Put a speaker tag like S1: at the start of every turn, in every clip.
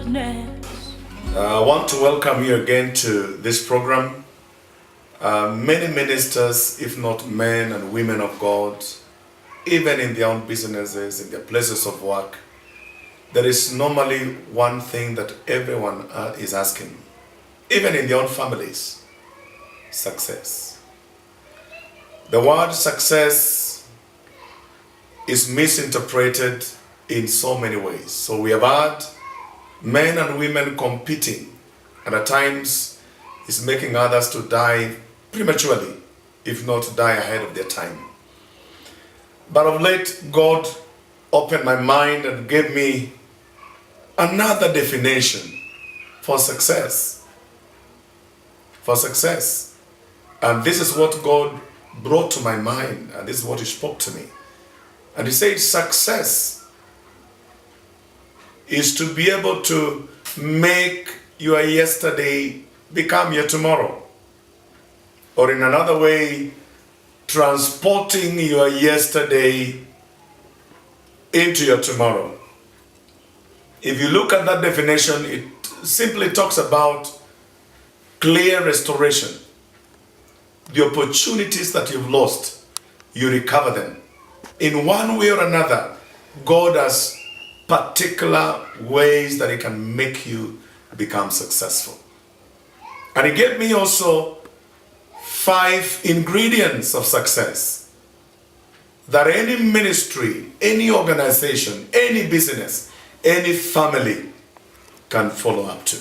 S1: goodness.
S2: I want to welcome you again to this program. Many ministers, if not men and women of God, even in their own businesses, in their places of work, there is normally one thing that everyone is asking, even in their own families: success. The word success is misinterpreted in so many ways. So we have had men and women competing, and at times it's making others to die prematurely, if not die ahead of their time. But of late, God opened my mind and gave me another definition for success. For success. And this is what God brought to my mind, and this is what He spoke to me. And He said, success is to be able to make your yesterday become your tomorrow. Or in another way, transporting your yesterday into your tomorrow. If you look at that definition, it simply talks about clear restoration. The opportunities that you've lost, you recover them. In one way or another, God has particular ways that He can make you become successful. And He gave me also 5 ingredients of success that any ministry, any organization, any business, any family can follow up to.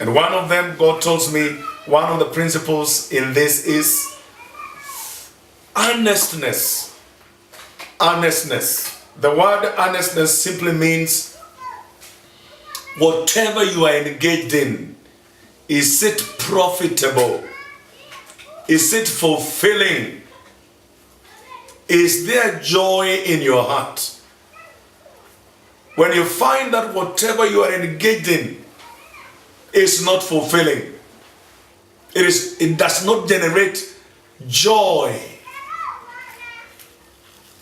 S2: And one of them, God tells me, one of the principles in this is earnestness. Earnestness. The word earnestness simply means whatever you are engaged in, is it profitable? Is it fulfilling? Is there joy in your heart? When you find that whatever you are engaged in is not fulfilling, it does not generate joy,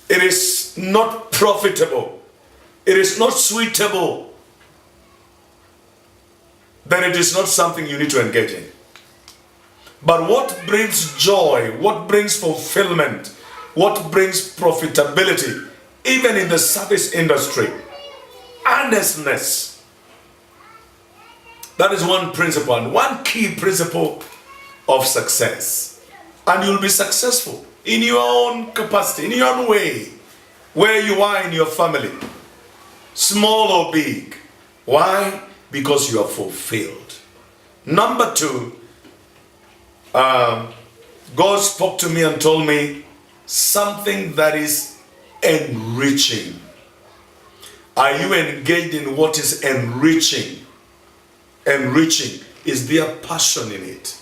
S2: it is not profitable, it is not suitable, then it is not something you need to engage in. But what brings joy, what brings fulfillment, what brings profitability, even in the service industry? Earnestness. That is one principle, and one key principle of success. And you'll be successful in your own capacity, in your own way, where you are in your family, small or big. Why? Because you are fulfilled. Number 2, God spoke to me and told me something that is enriching. Are you engaged in what is enriching? Enriching. Is there passion in it?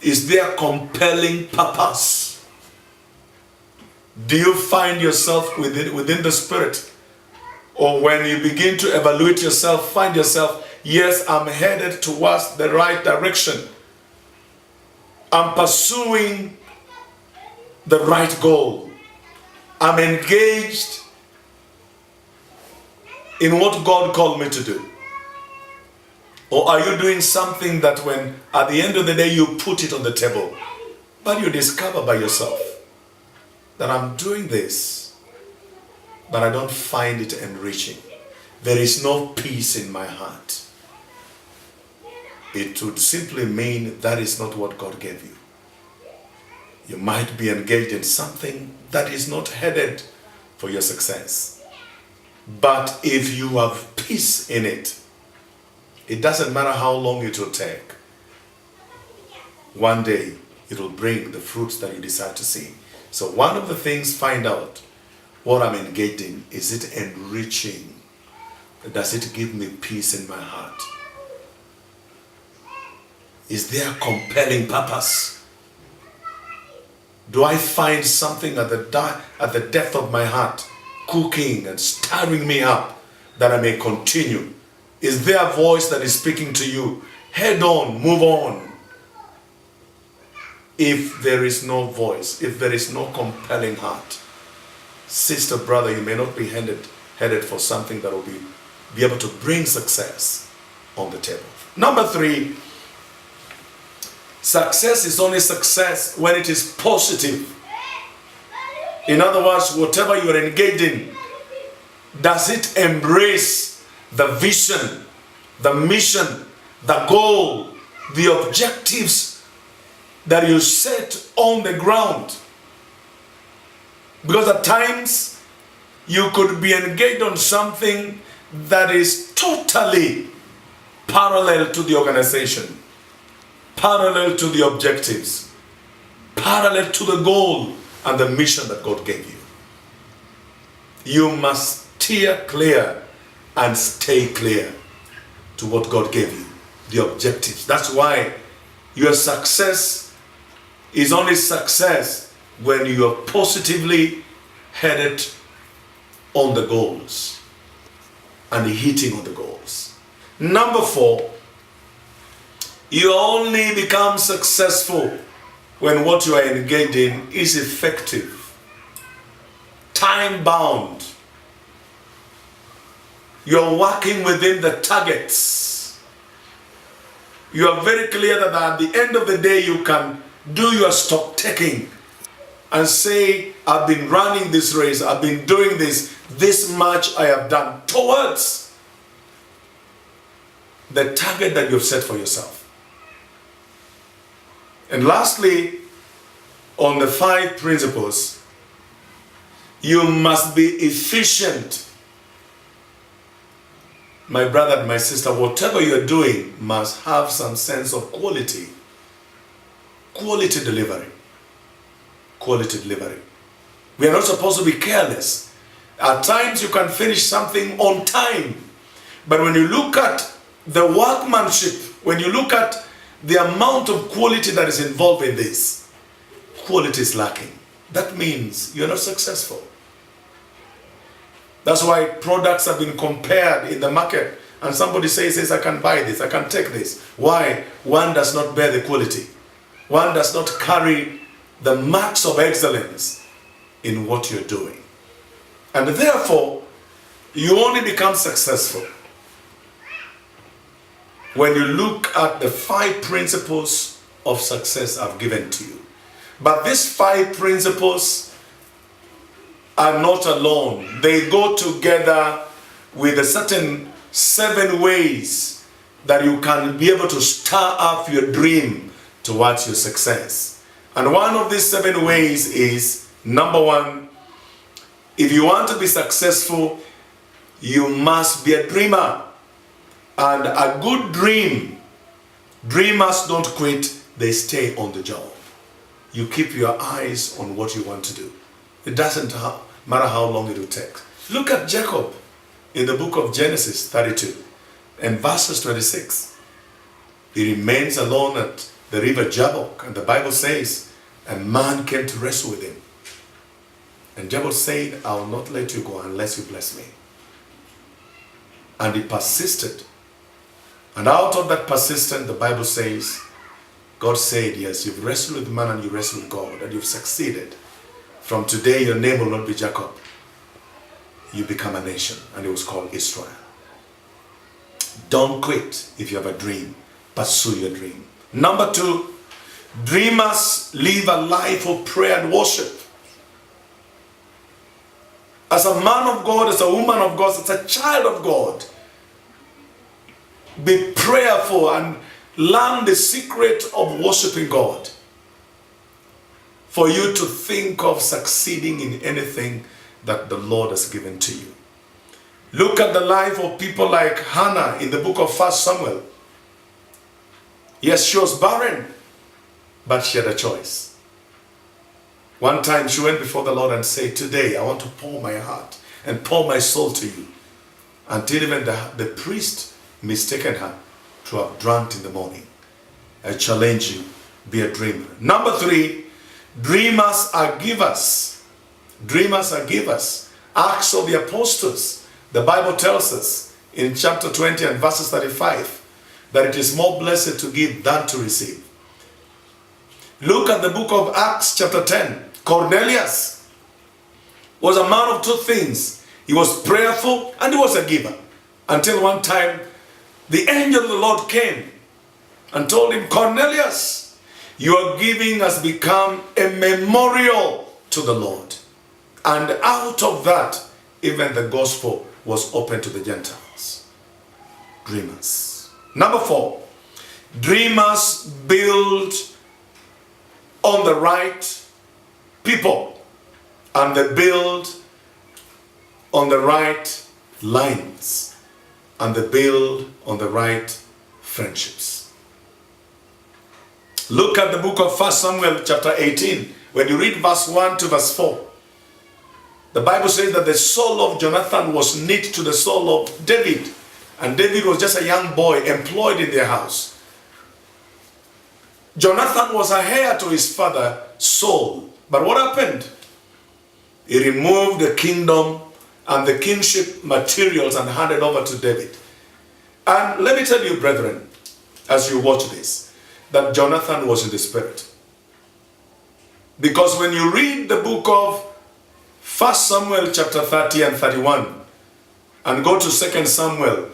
S2: Is there compelling purpose? Do you find yourself within the Spirit? Or when you begin to evaluate yourself, find yourself, yes, I'm headed towards the right direction. I'm pursuing the right goal. I'm engaged in what God called me to do. Or are you doing something that when at the end of the day you put it on the table, but you discover by yourself that I'm doing this, but I don't find it enriching. There is no peace in my heart. It would simply mean that is not what God gave you. You might be engaged in something that is not headed for your success. But if you have peace in it, it doesn't matter how long it will take. One day, it will bring the fruits that you desire to see. So one of the things, find out what I'm engaged in. Is it enriching? Does it give me peace in my heart? Is there a compelling purpose? Do I find something at the depth of my heart cooking and stirring me up that I may continue? Is there a voice that is speaking to you? Head on, move on. If there is no voice, if there is no compelling heart, sister, brother, you may not be headed headed for something that will be able to bring success on the table. Number 3, success is only success when it is positive. In other words, whatever you are engaged in, does it embrace the vision, the mission, the goal, the objectives that you set on the ground? Because at times, you could be engaged on something that is totally parallel to the organization, parallel to the objectives, parallel to the goal and the mission that God gave you. You must steer clear and stay clear to what God gave you, the objectives. That's why your success is only success when you are positively headed on the goals and hitting on the goals. Number 4, you only become successful when what you are engaged in is effective, time-bound. You're working within the targets. You are very clear that at the end of the day you can do your stock taking and say, I've been running this race, I've been doing this much I have done towards the target that you've set for yourself. And lastly, on the 5 principles, you must be efficient. My brother and my sister, whatever you're doing must have some sense of quality. Quality delivery. Quality delivery. We are not supposed to be careless. At times you can finish something on time. But when you look at the workmanship, when you look at the amount of quality that is involved in this, quality is lacking. That means you're not successful. That's why products have been compared in the market and somebody says, I can buy this, I can take this. Why? One does not bear the quality. One does not carry the marks of excellence in what you're doing. And therefore, you only become successful when you look at the 5 principles of success I've given to you. But these 5 principles are not alone. They go together with a certain 7 ways that you can be able to stir up your dream towards your success. And one of these 7 ways is, number 1, if you want to be successful, you must be a dreamer. And a good dreamers don't quit, they stay on the job. You keep your eyes on what you want to do. It doesn't matter how long it will take. Look at Jacob in the book of Genesis 32 and verses 26. He remains alone at the river Jabbok, and the Bible says, a man came to wrestle with him. And Jabbok said, I will not let you go unless you bless me. And he persisted. And out of that persistence, the Bible says, God said, yes, you've wrestled with man and you wrestled with God, and you've succeeded. From today, your name will not be Jacob. You become a nation, and it was called Israel. Don't quit if you have a dream. Pursue your dream. Number 2, dreamers live a life of prayer and worship. As a man of God, as a woman of God, as a child of God, be prayerful and learn the secret of worshiping God for you to think of succeeding in anything that the Lord has given to you. Look at the life of people like Hannah in the book of 1 Samuel. Yes, she was barren, but she had a choice. One time she went before the Lord and said, today I want to pour my heart and pour my soul to you. Until even the priest mistaken her to have drunk in the morning. I challenge you, be a dreamer. Number 3, dreamers are givers. Dreamers are givers. Acts of the Apostles. The Bible tells us in chapter 20 and verses 35 that it is more blessed to give than to receive. Look at the book of Acts chapter 10. Cornelius was a man of 2 things. He was prayerful and he was a giver. Until one time, the angel of the Lord came and told him, Cornelius, your giving has become a memorial to the Lord. And out of that, even the gospel was open to the Gentiles. Dreamers. Number 4, dreamers build on the right people, and they build on the right lines, and they build on the right friendships. Look at the book of 1 Samuel chapter 18. When you read verse 1 to verse 4, the Bible says that the soul of Jonathan was knit to the soul of David. And David was just a young boy employed in their house. Jonathan was a heir to his father, Saul. But what happened? He removed the kingdom and the kingship materials and handed over to David. And let me tell you, brethren, as you watch this, that Jonathan was in the spirit. Because when you read the book of 1 Samuel chapter 30 and 31, and go to 2 Samuel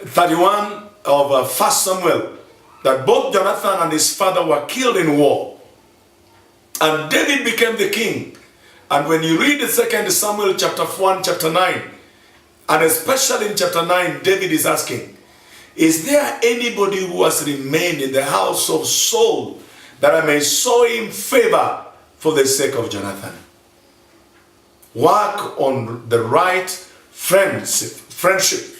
S2: 31 of 1 Samuel, that both Jonathan and his father were killed in war. And David became the king. And when you read the 2 Samuel chapter 1, chapter 9, and especially in chapter 9, David is asking, is there anybody who has remained in the house of Saul that I may show him favor for the sake of Jonathan? Work on the right friendship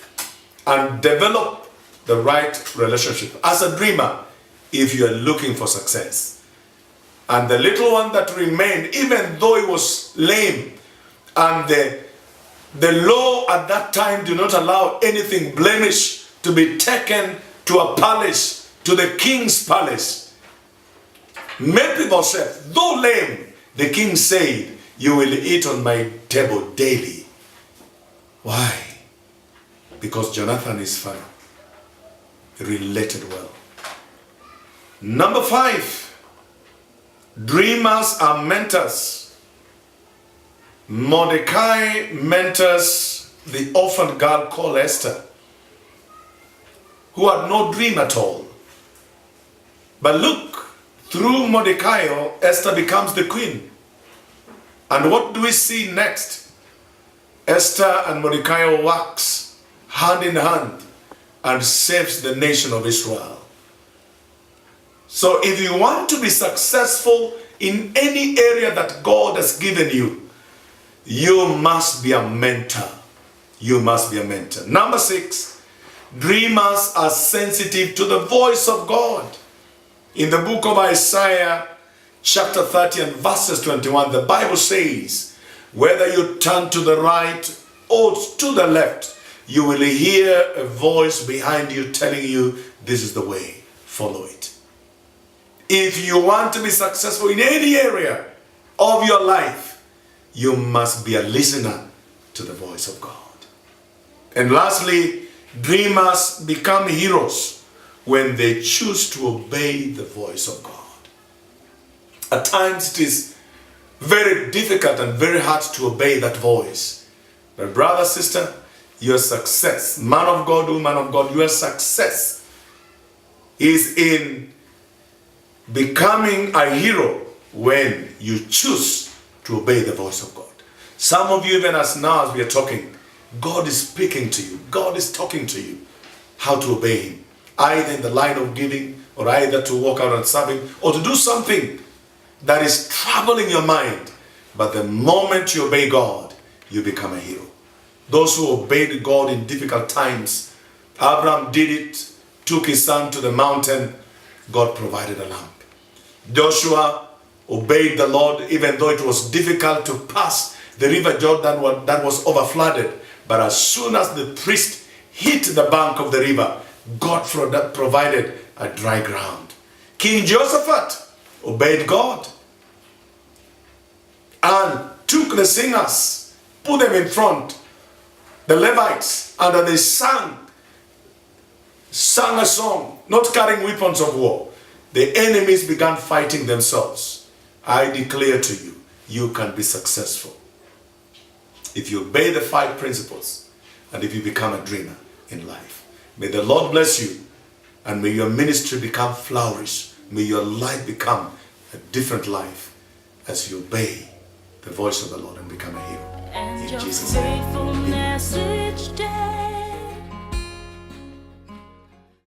S2: and develop the right relationship. As a dreamer, if you are looking for success. And the little one that remained, even though he was lame, and the law at that time did not allow anything blemish to be taken to a palace, to the king's palace. Mephibosheth, though lame, the king said, you will eat on my table daily. Why? Because Jonathan is fine. Related well. Number 5, dreamers are mentors. Mordecai mentors the orphan girl called Esther, who had no dream at all. But look, through Mordecai, Esther becomes the queen. And what do we see next? Esther and Mordecai works hand in hand and saves the nation of Israel. So if you want to be successful in any area that God has given you, you must be a mentor. You must be a mentor. Number 6, dreamers are sensitive to the voice of God. In the book of Isaiah, chapter 30 and verses 21, the Bible says, whether you turn to the right or to the left, you will hear a voice behind you telling you, this is the way, follow it. If you want to be successful in any area of your life, you must be a listener to the voice of God. And lastly, dreamers become heroes when they choose to obey the voice of God. At times it is very difficult and very hard to obey that voice. But brother, sister, your success, man of God, woman of God, your success is in becoming a hero when you choose to obey the voice of God. Some of you, even as now as we are talking, God is speaking to you. God is talking to you how to obey Him. Either in the line of giving, or either to walk out and serve Him, or to do something that is troubling your mind. But the moment you obey God, you become a hero. Those who obeyed God in difficult times, Abraham did it, took his son to the mountain, God provided a lamp. Joshua obeyed the Lord even though it was difficult to pass the river Jordan that was overflooded. But as soon as the priest hit the bank of the river, God provided a dry ground. King Jehoshaphat obeyed God and took the singers, put them in front, the Levites, and they sang a song, not carrying weapons of war. The enemies began fighting themselves. I declare to you, you can be successful if you obey the 5 principles, and if you become a dreamer in life. May the Lord bless you, and may your ministry become flourish. May your life become a different life as you obey the voice of the Lord and become a hero. In Jesus' name.